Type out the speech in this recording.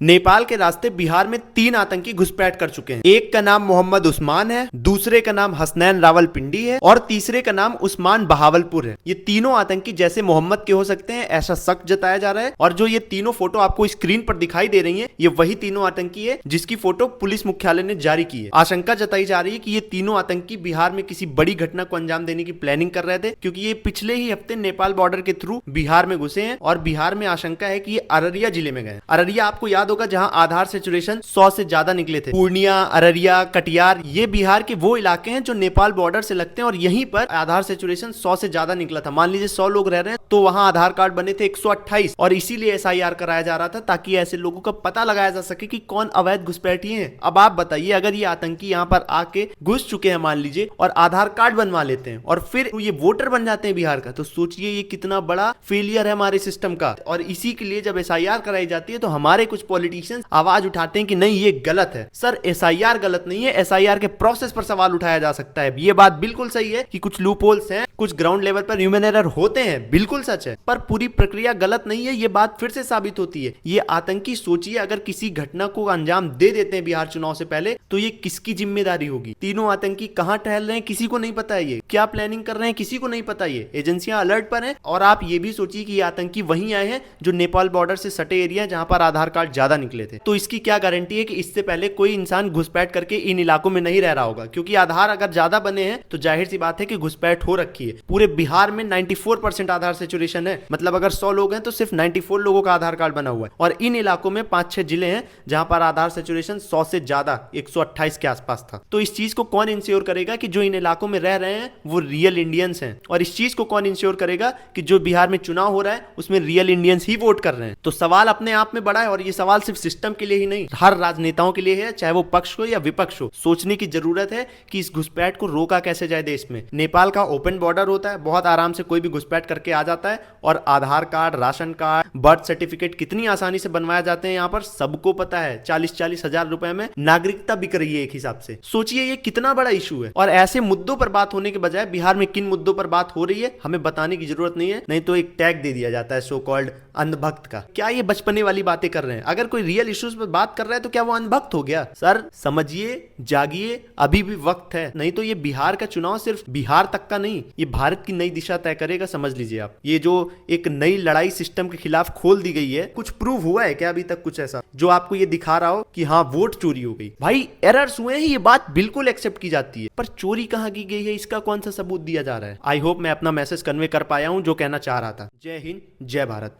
नेपाल के रास्ते बिहार में 3 आतंकी घुसपैठ कर चुके हैं। एक का नाम मोहम्मद उस्मान है, दूसरे का नाम हसनैन रावलपिंडी है और तीसरे का नाम उस्मान बहावलपुर है। ये तीनों आतंकी जैसे मोहम्मद के हो सकते हैं ऐसा शक जताया जा रहा है। और जो ये तीनों फोटो आपको स्क्रीन पर दिखाई दे रही है, ये वही तीनों आतंकी है जिसकी फोटो पुलिस मुख्यालय ने जारी की है। आशंका जताई जा रही है कि ये तीनों आतंकी बिहार में किसी बड़ी घटना को अंजाम देने की प्लानिंग कर रहे थे, क्योंकि ये पिछले ही हफ्ते नेपाल बॉर्डर के थ्रू बिहार में घुसे हैं और बिहार में आशंका है कि ये अररिया जिले में गए। अररिया आपको याद होगा जहां आधार सैचुरेशन 100 से ज्यादा निकले थे। पूर्णिया, अररिया, कटिहार ये बिहार के वो इलाके हैं जो नेपाल बॉर्डर से लगते हैं और यहीं पर आधार सैचुरेशन 100 से ज्यादा निकला था। मान लीजिए 100 लोग रह रहे हैं तो वहां आधार कार्ड बने थे 128 और इसीलिए एसआईआर कराया जा रहा था ताकि ऐसे लोगों का पता लगाया जा सके कि कौन अवैध घुसपैठी है। अब आप बताइए, अगर ये आतंकी यहां पर आके घुस चुके हैं मान लीजिए और आधार कार्ड बनवा लेते हैं और फिर ये वोटर बन जाते हैं बिहार का, तो सोचिए ये कितना बड़ा फेलियर है हमारे सिस्टम का। और इसी के लिए जब एसआईआर कराई जाती है तो हमारे कुछ पॉलिटिशियंस आवाज उठाते हैं कि नहीं ये गलत है। सर एसआईआर गलत नहीं है, एसआईआर के प्रोसेस पर सवाल उठाया जा सकता है। ये बात बिल्कुल सही है कि कुछ लूप होल्स हैं, कुछ ग्राउंड लेवल पर ह्यूमन एरर होते हैं, बिल्कुल सच है, पर पूरी प्रक्रिया गलत नहीं है। ये बात फिर से साबित होती है। ये आतंकी सोचिए अगर किसी घटना को अंजाम दे देते हैं बिहार चुनाव से पहले तो ये किसकी जिम्मेदारी होगी। तीनों आतंकी कहां टहल रहे हैं किसी को नहीं पता है, ये क्या प्लानिंग कर रहे हैं किसी को नहीं पता। ये एजेंसियां अलर्ट पर हैं। और आप ये भी सोचिए कि ये आतंकी वहीं आए हैं जो नेपाल बॉर्डर से सटे एरिया जहां पर आधार कार्ड ज्यादा निकले थे। तो इसकी क्या गारंटी है कि इससे पहले कोई इंसान घुसपैठ करके इन इलाकों में नहीं रह रहा होगा, क्योंकि आधार अगर ज्यादा बने हैं तो जाहिर सी बात है कि घुसपैठ हो रखी है। पूरे बिहार में 94% आधार सैचुरेशन है, मतलब अगर 100 लोग हैं तो सिर्फ 94 लोगों का आधार कार्ड बना हुआ है। और इन इलाकों में 5-6 जिले हैं जहां पर आधार सैचुरेशन 100 से ज्यादा 128 के आसपास था। तो इस चीज को कौन इंश्योर करेगा कि जो इन इलाकों में रह रहे हैं वो रियल इंडियंस हैं, और इस चीज को कौन इंश्योर करेगा कि जो बिहार में चुनाव हो रहा है उसमें रियल इंडियंस ही वोट कर रहे हैं। तो सवाल अपने आप में बड़ा है और ये सवाल सिर्फ सिस्टम के लिए ही नहीं, हर राजनेताओं के लिए है, चाहे वो पक्ष हो या विपक्ष हो। सोचने की जरूरत है कि इस घुसपैठ को रोका कैसे जाए। देश में नेपाल का ओपन बॉर्डर होता है, बहुत आराम से कोई भी घुसपैठ करके आ जाता है और Aadhaar card, ration card, birth certificate कितनी आसानी से बनवाए जाते हैं यहाँ पर सबको पता है। 40-40 हजार रुपए में नागरिकता बिक रही है एक हिसाब से। सोचिए ये कितना बड़ा इशू है। और ऐसे मुद्दों पर बात होने के बजाय बिहार में किन मुद्दों पर बात हो रही है हमें बताने की जरूरत नहीं है, नहीं तो एक टैग दे दिया जाता है सो कॉल्ड अंधभक्त का। क्या ये बचपने वाली बातें कर रहे हैं? अगर कोई रियल इश्यूज पर बात कर रहा है तो क्या वो अंधभक्त हो गया? सर समझिए, जागिए, अभी भी वक्त है। नहीं तो ये बिहार का चुनाव सिर्फ बिहार तक का नहीं, ये भारत की नई दिशा तय करेगा, समझ लीजिए आप। ये जो एक नई लड़ाई सिस्टम के खिलाफ खोल दी गई है, कुछ प्रूव हुआ है क्या अभी तक कुछ ऐसा जो आपको ये दिखा रहा हो कि हाँ वोट चोरी हो गई? भाई एरर्स हुए हैं, ये बात बिल्कुल एक्सेप्ट की जाती है, पर चोरी कहां की गई है इसका कौन सा सबूत दिया जा रहा है? आई होप मैं अपना मैसेज कन्वे कर पाया हूं जो कहना चाह रहा था। जय हिंद, जय भारत।